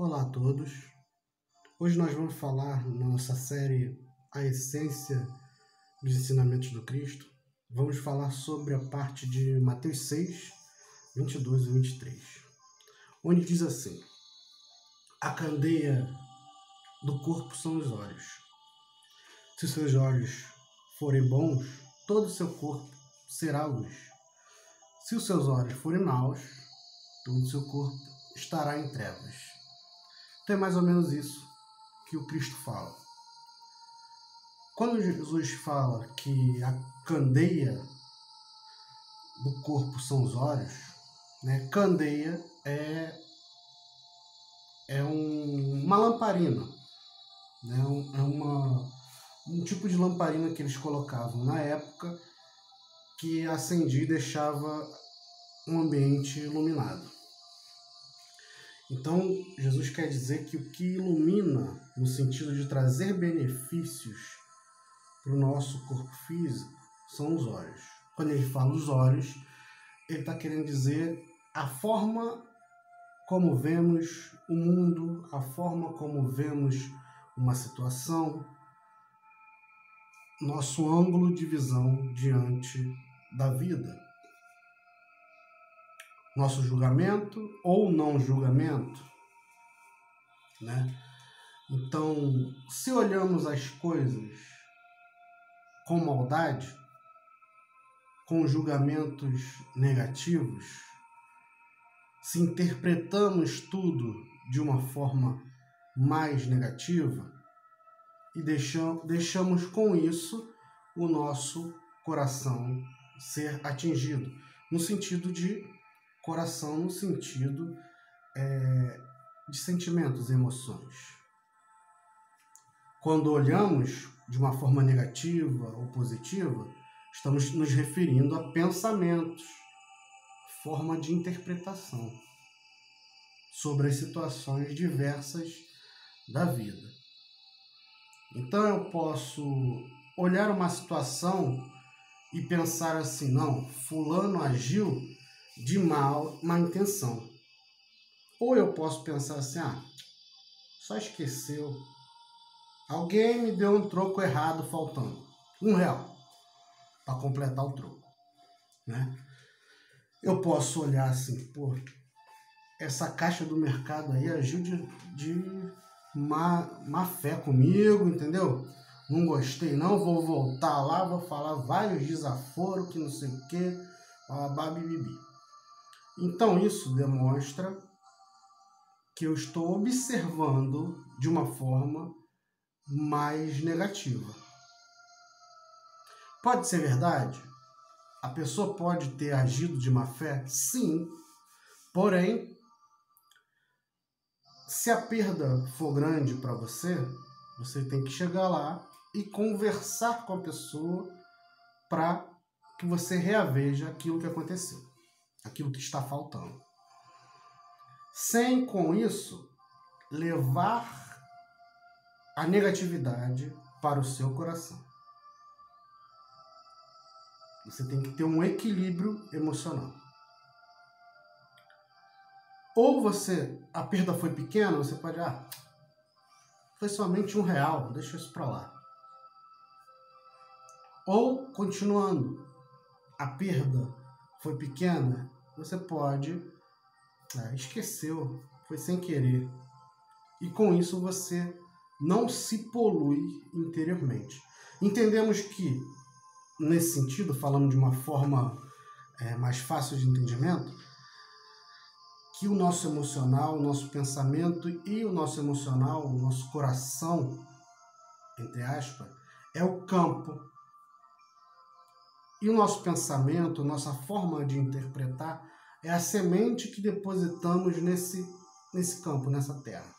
Olá a todos. Hoje nós vamos falar na nossa série A Essência dos Ensinamentos do Cristo. Vamos falar sobre a parte de Mateus 6, 22 e 23, onde diz assim: a candeia do corpo são os olhos. Se os seus olhos forem bons, todo o seu corpo será luz. Se os seus olhos forem maus, todo o seu corpo estará em trevas. Então é mais ou menos isso que o Cristo fala. Quando Jesus fala que a candeia do corpo são os olhos, né? Candeia é uma lamparina, né? Um tipo de lamparina que eles colocavam na época que acendia e deixava um ambiente iluminado. Então, Jesus quer dizer que o que ilumina, no sentido de trazer benefícios para o nosso corpo físico, são os olhos. Quando ele fala os olhos, ele está querendo dizer a forma como vemos o mundo, a forma como vemos uma situação, nosso ângulo de visão diante da vida. Nosso julgamento ou não julgamento, né? Então, se olhamos as coisas com maldade, com julgamentos negativos, se interpretamos tudo de uma forma mais negativa e deixamos com isso o nosso coração ser atingido, no sentido de coração, no sentido de sentimentos e emoções. Quando olhamos de uma forma negativa ou positiva, estamos nos referindo a pensamentos, forma de interpretação sobre as situações diversas da vida. Então eu posso olhar uma situação e pensar assim: não, fulano agiu de má intenção. Ou eu posso pensar assim: só esqueceu. Alguém me deu um troco errado faltando R$1 para completar o troco, né? Eu posso olhar assim: essa caixa do mercado aí agiu de má fé comigo, entendeu? Não gostei não, vou voltar lá, vou falar vários desaforos, que não sei o que, bibibi. Então isso demonstra que eu estou observando de uma forma mais negativa. Pode ser verdade? A pessoa pode ter agido de má fé? Sim. Porém, se a perda for grande para você, você tem que chegar lá e conversar com a pessoa para que você reaveja aquilo que aconteceu, aquilo que está faltando. Sem, com isso, levar a negatividade para o seu coração. Você tem que ter um equilíbrio emocional. Ou a perda foi pequena, você pode, foi somente R$1, deixa isso para lá. Ou, continuando, a perda foi pequena, você pode, esqueceu, foi sem querer. E com isso você não se polui interiormente. Entendemos que, nesse sentido, falando de uma forma mais fácil de entendimento, que o nosso emocional, o nosso pensamento e o nosso emocional, o nosso coração, entre aspas, é o campo. E o nosso pensamento, nossa forma de interpretar, é a semente que depositamos nesse campo, nessa terra.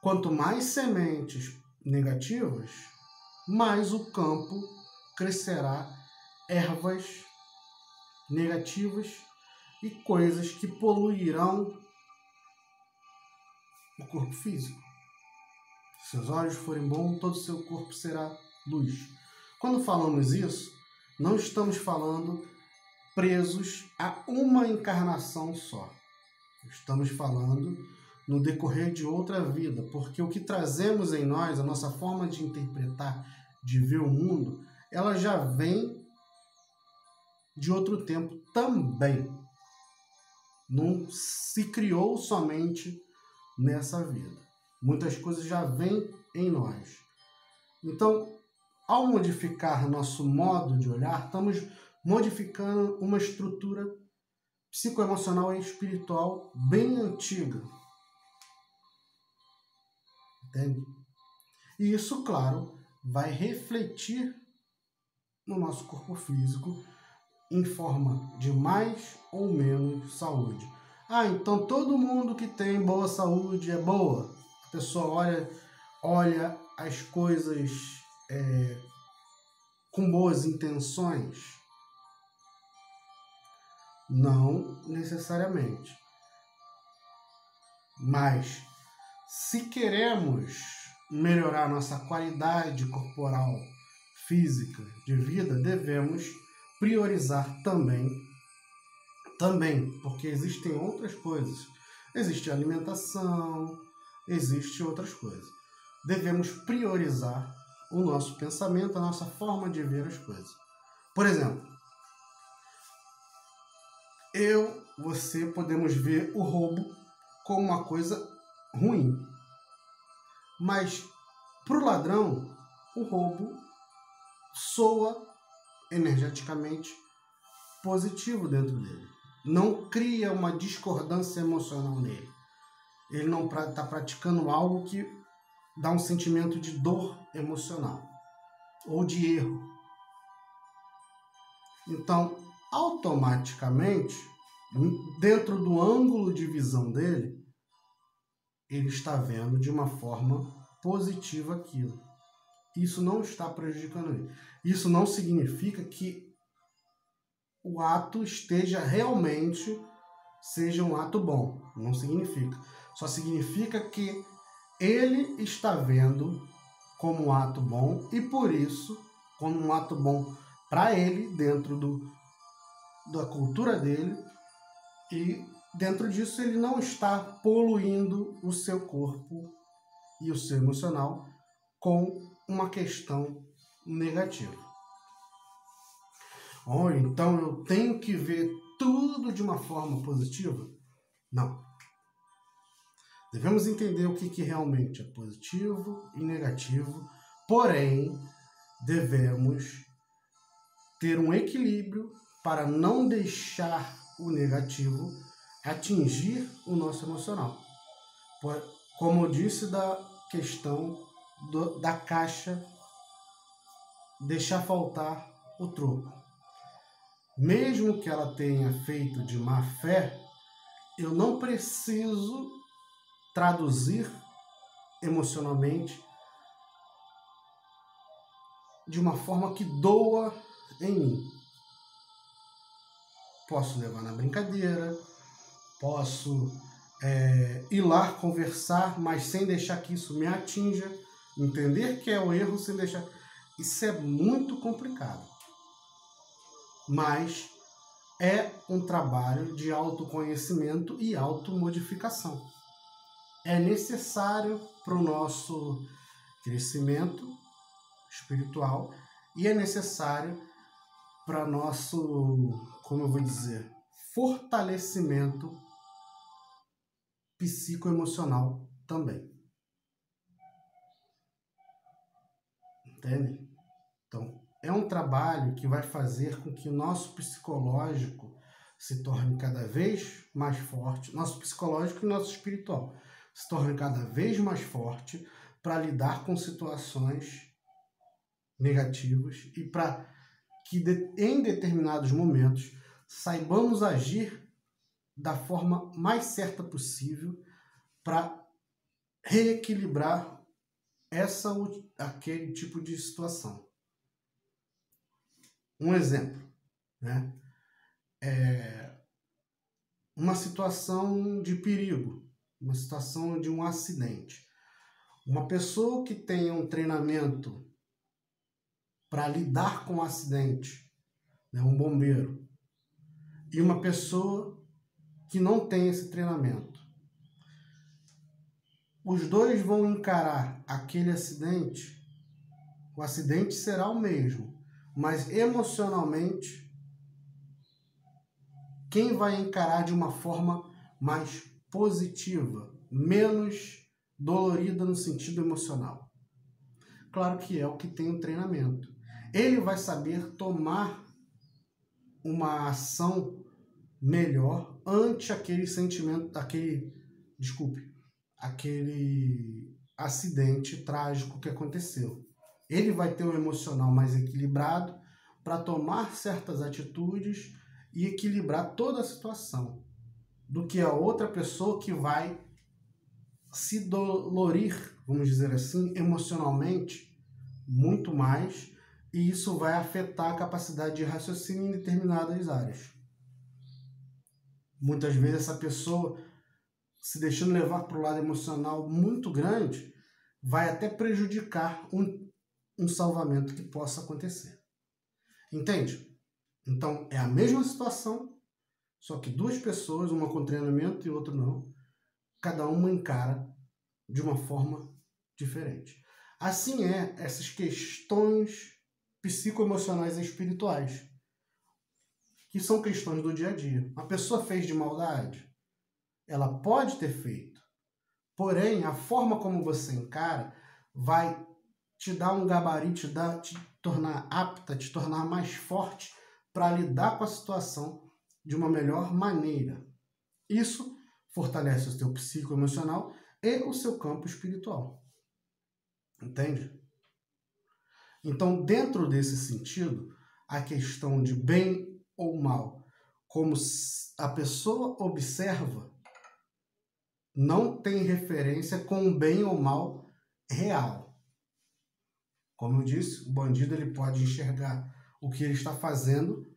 Quanto mais sementes negativas, mais o campo crescerá ervas negativas e coisas que poluirão o corpo físico. Se seus olhos forem bons, todo o seu corpo será luz. Quando falamos isso, não estamos falando presos a uma encarnação só. Estamos falando no decorrer de outra vida, porque o que trazemos em nós, a nossa forma de interpretar, de ver o mundo, ela já vem de outro tempo também. Não se criou somente nessa vida. Muitas coisas já vêm em nós. Então, ao modificar nosso modo de olhar, estamos modificando uma estrutura psicoemocional e espiritual bem antiga. Entende? E isso, claro, vai refletir no nosso corpo físico em forma de mais ou menos saúde. Então todo mundo que tem boa saúde é boa. A pessoa olha as coisas com boas intenções? Não necessariamente. Mas se queremos melhorar nossa qualidade corporal, física, de vida, devemos priorizar também, porque existem outras coisas. Existe alimentação, existe outras coisas. Devemos priorizar o nosso pensamento, a nossa forma de ver as coisas. Por exemplo, você podemos ver o roubo como uma coisa ruim. Mas para o ladrão, o roubo soa energeticamente positivo dentro dele. Não cria uma discordância emocional nele. Ele não está praticando algo que dá um sentimento de dor emocional ou de erro. Então, automaticamente, dentro do ângulo de visão dele, ele está vendo de uma forma positiva aquilo. Isso não está prejudicando ele. Isso não significa que o ato seja um ato bom. Não significa. Só significa que ele está vendo como um ato bom e por isso, como um ato bom para ele, dentro da cultura dele, e dentro disso ele não está poluindo o seu corpo e o seu emocional com uma questão negativa. Então eu tenho que ver tudo de uma forma positiva? Não. Devemos entender o que realmente é positivo e negativo, porém devemos ter um equilíbrio para não deixar o negativo atingir o nosso emocional. Como eu disse da questão da caixa, deixar faltar o troco. Mesmo que ela tenha feito de má fé, eu não preciso traduzir emocionalmente de uma forma que doa em mim. Posso levar na brincadeira, posso ir lá conversar, mas sem deixar que isso me atinja, entender que é o erro sem deixar... Isso é muito complicado. Mas é um trabalho de autoconhecimento e automodificação. É necessário para o nosso crescimento espiritual e é necessário para nosso, fortalecimento psicoemocional também. Entende? Então, é um trabalho que vai fazer com que o nosso psicológico se torne cada vez mais forte, nosso psicológico e nosso espiritual se torne cada vez mais forte para lidar com situações negativas e para que em determinados momentos saibamos agir da forma mais certa possível para reequilibrar aquele tipo de situação. Um exemplo, né? Uma situação de perigo, uma situação de um acidente. Uma pessoa que tenha um treinamento para lidar com o acidente, né? Um bombeiro, e uma pessoa que não tem esse treinamento, os dois vão encarar aquele acidente, o acidente será o mesmo, mas emocionalmente, quem vai encarar de uma forma mais positiva, menos dolorida no sentido emocional? Claro que é o que tem o treinamento. Ele vai saber tomar uma ação melhor ante aquele sentimento, aquele acidente trágico que aconteceu. Ele vai ter um emocional mais equilibrado para tomar certas atitudes e equilibrar toda a situação, do que a outra pessoa que vai se dolorir, vamos dizer assim, emocionalmente, muito mais, e isso vai afetar a capacidade de raciocínio em determinadas áreas. Muitas vezes essa pessoa, se deixando levar para o lado emocional muito grande, vai até prejudicar um salvamento que possa acontecer. Entende? Então, é a mesma situação, só que duas pessoas, uma com treinamento e outra não, cada uma encara de uma forma diferente. Assim essas questões psicoemocionais e espirituais, que são questões do dia a dia. A pessoa fez de maldade? Ela pode ter feito. Porém, a forma como você encara vai te dar um gabarito, te tornar apta, te tornar mais forte para lidar com a situação de uma melhor maneira. Isso fortalece o seu psicoemocional e o seu campo espiritual. Entende? Então, dentro desse sentido, a questão de bem ou mal, como a pessoa observa, não tem referência com o bem ou mal real. Como eu disse, o bandido ele pode enxergar o que ele está fazendo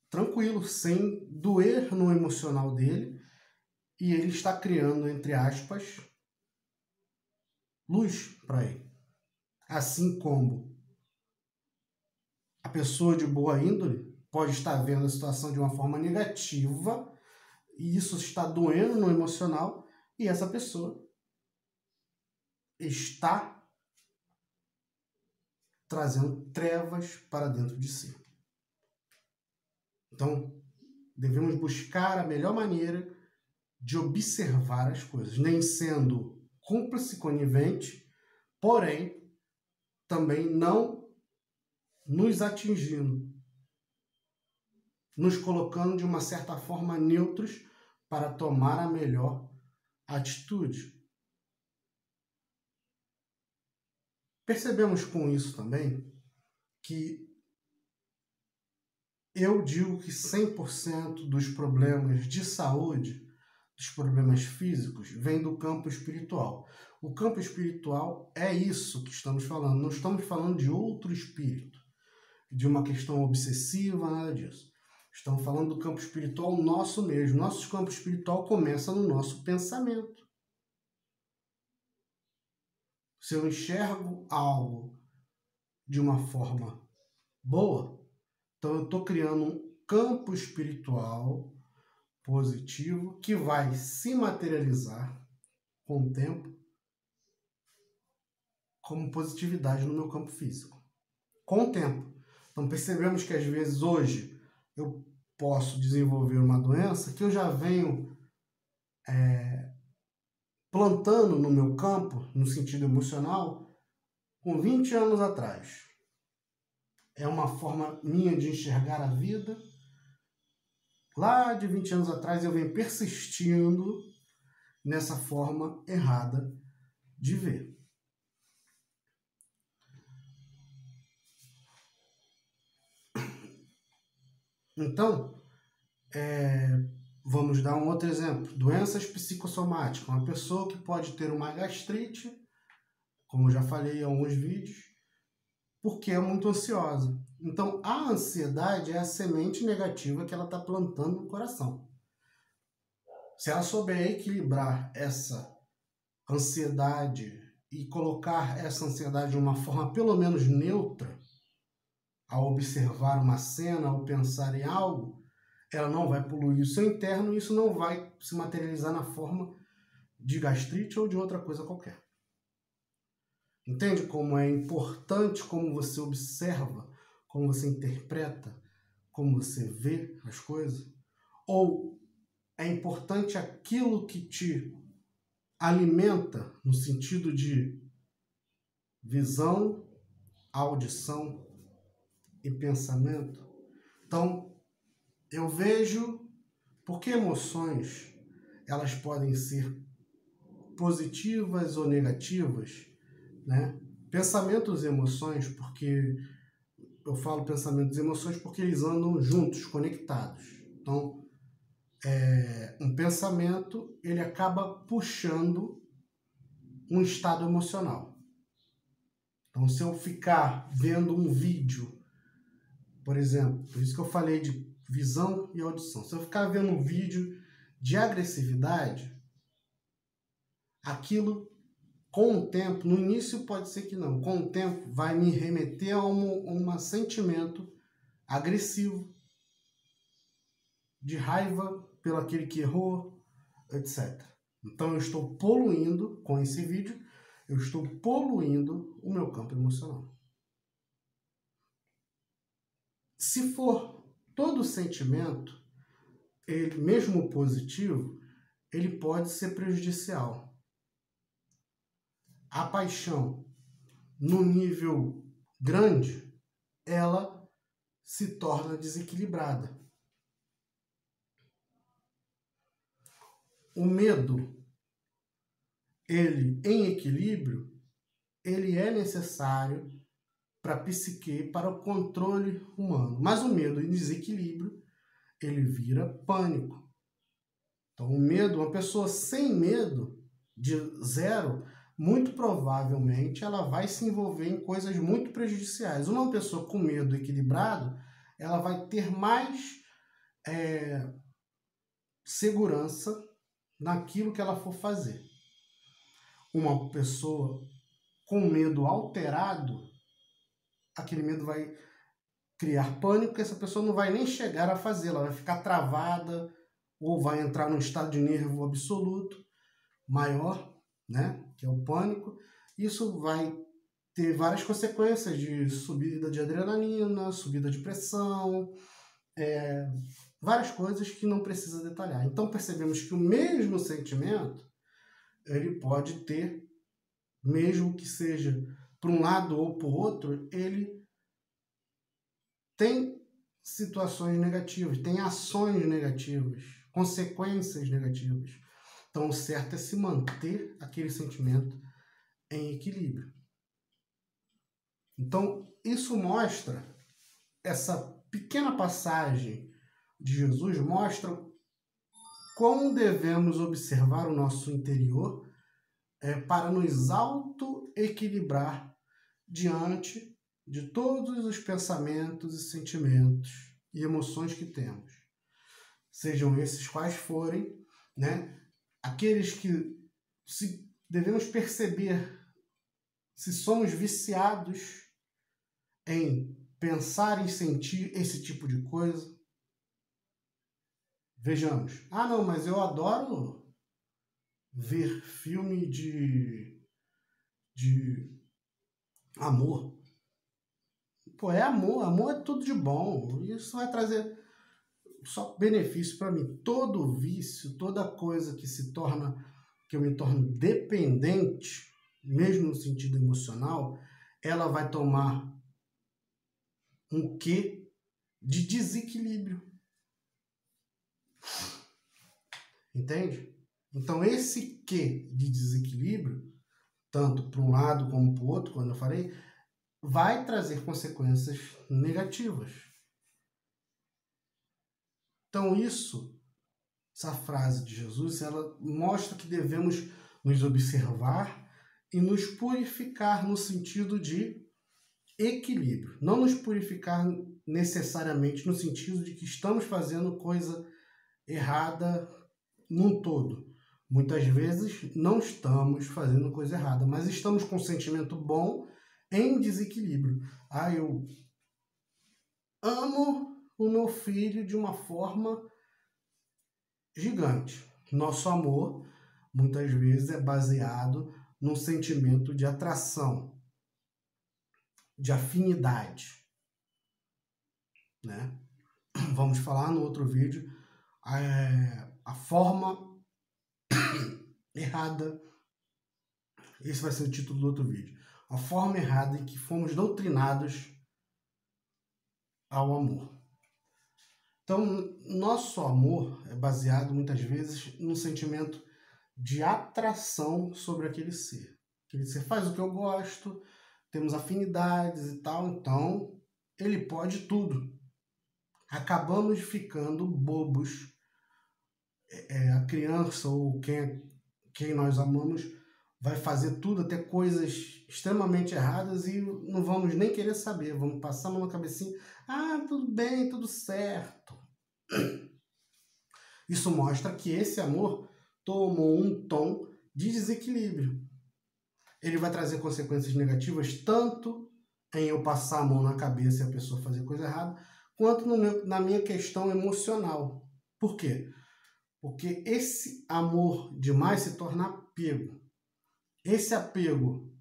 tranquilo, sem doer no emocional dele, e ele está criando, entre aspas, luz para ele. Assim como a pessoa de boa índole pode estar vendo a situação de uma forma negativa, e isso está doendo no emocional, e essa pessoa está trazendo trevas para dentro de si. Então, devemos buscar a melhor maneira de observar as coisas, nem sendo cúmplice, conivente, porém, também não nos atingindo, nos colocando de uma certa forma neutros para tomar a melhor atitude. Percebemos com isso também que eu digo que 100% dos problemas de saúde, dos problemas físicos, vem do campo espiritual. O campo espiritual é isso que estamos falando. Não estamos falando de outro espírito, de uma questão obsessiva, nada disso. Estamos falando do campo espiritual nosso mesmo. Nosso campo espiritual começa no nosso pensamento. Se eu enxergo algo de uma forma boa, então eu estou criando um campo espiritual positivo que vai se materializar com o tempo como positividade no meu campo físico. Com o tempo. Então percebemos que às vezes hoje eu posso desenvolver uma doença que eu já venho plantando no meu campo, no sentido emocional, com 20 anos atrás. É uma forma minha de enxergar a vida. Lá de 20 anos atrás eu venho persistindo nessa forma errada de ver. Então, vamos dar um outro exemplo. Doenças psicossomáticas. Uma pessoa que pode ter uma gastrite, como eu já falei em alguns vídeos, porque é muito ansiosa. Então, a ansiedade é a semente negativa que ela está plantando no coração. Se ela souber equilibrar essa ansiedade e colocar essa ansiedade de uma forma pelo menos neutra, ao observar uma cena, ao pensar em algo, ela não vai poluir o seu interno e isso não vai se materializar na forma de gastrite ou de outra coisa qualquer. Entende como é importante como você observa, como você interpreta, como você vê as coisas? Ou é importante aquilo que te alimenta no sentido de visão, audição e pensamento? Então, eu vejo porque emoções elas podem ser positivas ou negativas, né? Pensamentos e emoções, porque eu falo pensamentos e emoções porque eles andam juntos, conectados. Então, um pensamento, ele acaba puxando um estado emocional. Então, se eu ficar vendo um vídeo, por exemplo, por isso que eu falei de visão e audição. Se eu ficar vendo um vídeo de agressividade, aquilo, com o tempo, no início pode ser que não, com o tempo vai me remeter a um sentimento agressivo, de raiva pelo aquele que errou, etc. Então eu estou poluindo, com esse vídeo, eu estou poluindo o meu campo emocional. Se for todo sentimento, ele, mesmo positivo, ele pode ser prejudicial. A paixão, no nível grande, ela se torna desequilibrada. O medo, ele em equilíbrio, ele é necessário para a psique, para o controle humano. Mas o medo em desequilíbrio, ele vira pânico. Então, o medo, uma pessoa sem medo, de zero, muito provavelmente ela vai se envolver em coisas muito prejudiciais. Uma pessoa com medo equilibrado, ela vai ter mais segurança naquilo que ela for fazer. Uma pessoa com medo alterado, aquele medo vai criar pânico, essa pessoa não vai nem chegar a fazer, ela vai ficar travada ou vai entrar num estado de nervo absoluto maior, né, que é o pânico. Isso vai ter várias consequências de subida de adrenalina, subida de pressão, várias coisas que não precisa detalhar. Então percebemos que o mesmo sentimento, ele pode ter, mesmo que seja para um lado ou para o outro, ele tem situações negativas, tem ações negativas, consequências negativas. Então, o certo é se manter aquele sentimento em equilíbrio. Então, isso mostra, essa pequena passagem de Jesus mostra como devemos observar o nosso interior para nos auto-equilibrar diante de todos os pensamentos e sentimentos e emoções que temos. Sejam esses quais forem, né? Aqueles que devemos perceber se somos viciados em pensar e sentir esse tipo de coisa. Vejamos. Ah, não, mas eu adoro ver filme de amor. Pô, é amor. Amor é tudo de bom. Isso vai trazer só benefício para mim. Todo vício, toda coisa que eu me torno dependente, mesmo no sentido emocional, ela vai tomar um quê de desequilíbrio. Entende? Então, esse quê de desequilíbrio, tanto para um lado como para o outro, quando eu falei, vai trazer consequências negativas. Então, essa frase de Jesus, ela mostra que devemos nos observar e nos purificar no sentido de equilíbrio. Não nos purificar necessariamente no sentido de que estamos fazendo coisa errada num todo. Muitas vezes não estamos fazendo coisa errada, mas estamos com um sentimento bom em desequilíbrio. Ah, eu amo o meu filho de uma forma gigante. Nosso amor, muitas vezes, é baseado num sentimento de atração, de afinidade, né? Vamos falar no outro vídeo a forma errada, esse vai ser o título do outro vídeo, a forma errada em que fomos doutrinados ao amor. Então, nosso amor é baseado muitas vezes num sentimento de atração sobre aquele ser. Aquele ser faz o que eu gosto, temos afinidades e tal, então ele pode tudo. Acabamos ficando bobos. A criança ou quem nós amamos vai fazer tudo, até coisas extremamente erradas, e não vamos nem querer saber. Vamos passar a mão na cabecinha. Ah, tudo bem, tudo certo. Isso mostra que esse amor tomou um tom de desequilíbrio. Ele vai trazer consequências negativas tanto em eu passar a mão na cabeça e a pessoa fazer coisa errada, quanto na minha questão emocional. Por quê? Porque esse amor demais se torna apego. Esse apego,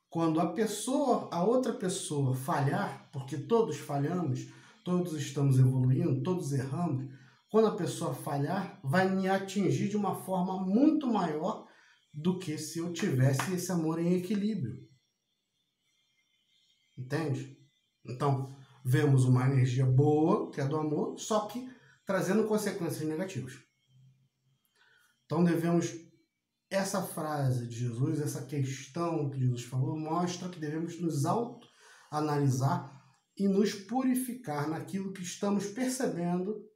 quando a outra pessoa falhar, porque todos falhamos, todos estamos evoluindo, todos erramos, quando a pessoa falhar, vai me atingir de uma forma muito maior do que se eu tivesse esse amor em equilíbrio. Entende? Então, vemos uma energia boa, que é do amor, só que trazendo consequências negativas. Então, essa frase de Jesus, essa questão que Jesus falou, mostra que devemos nos autoanalisar e nos purificar naquilo que estamos percebendo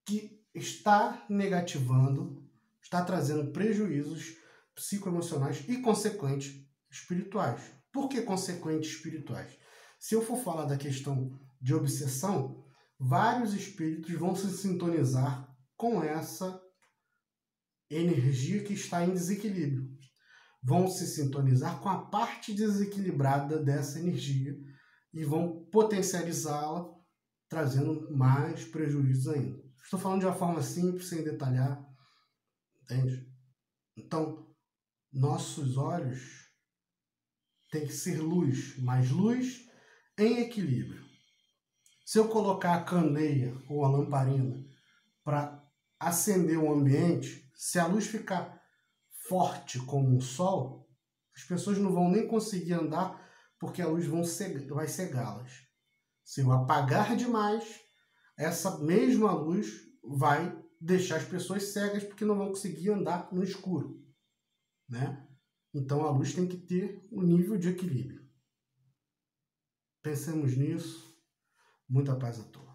que está negativando, está trazendo prejuízos psicoemocionais e consequentes espirituais. Por que consequentes espirituais? Se eu for falar da questão de obsessão, vários espíritos vão se sintonizar com essa energia que está em desequilíbrio. Vão se sintonizar com a parte desequilibrada dessa energia e vão potencializá-la, trazendo mais prejuízos ainda. Estou falando de uma forma simples, sem detalhar, entende? Então, nossos olhos têm que ser luz, mas luz em equilíbrio. Se eu colocar a candeia ou a lamparina para acender o ambiente, se a luz ficar forte como o sol, as pessoas não vão nem conseguir andar porque a luz vai cegá-las. Se eu apagar demais, essa mesma luz vai deixar as pessoas cegas porque não vão conseguir andar no escuro, né? Então a luz tem que ter um nível de equilíbrio. Pensemos nisso. Muita paz a todos.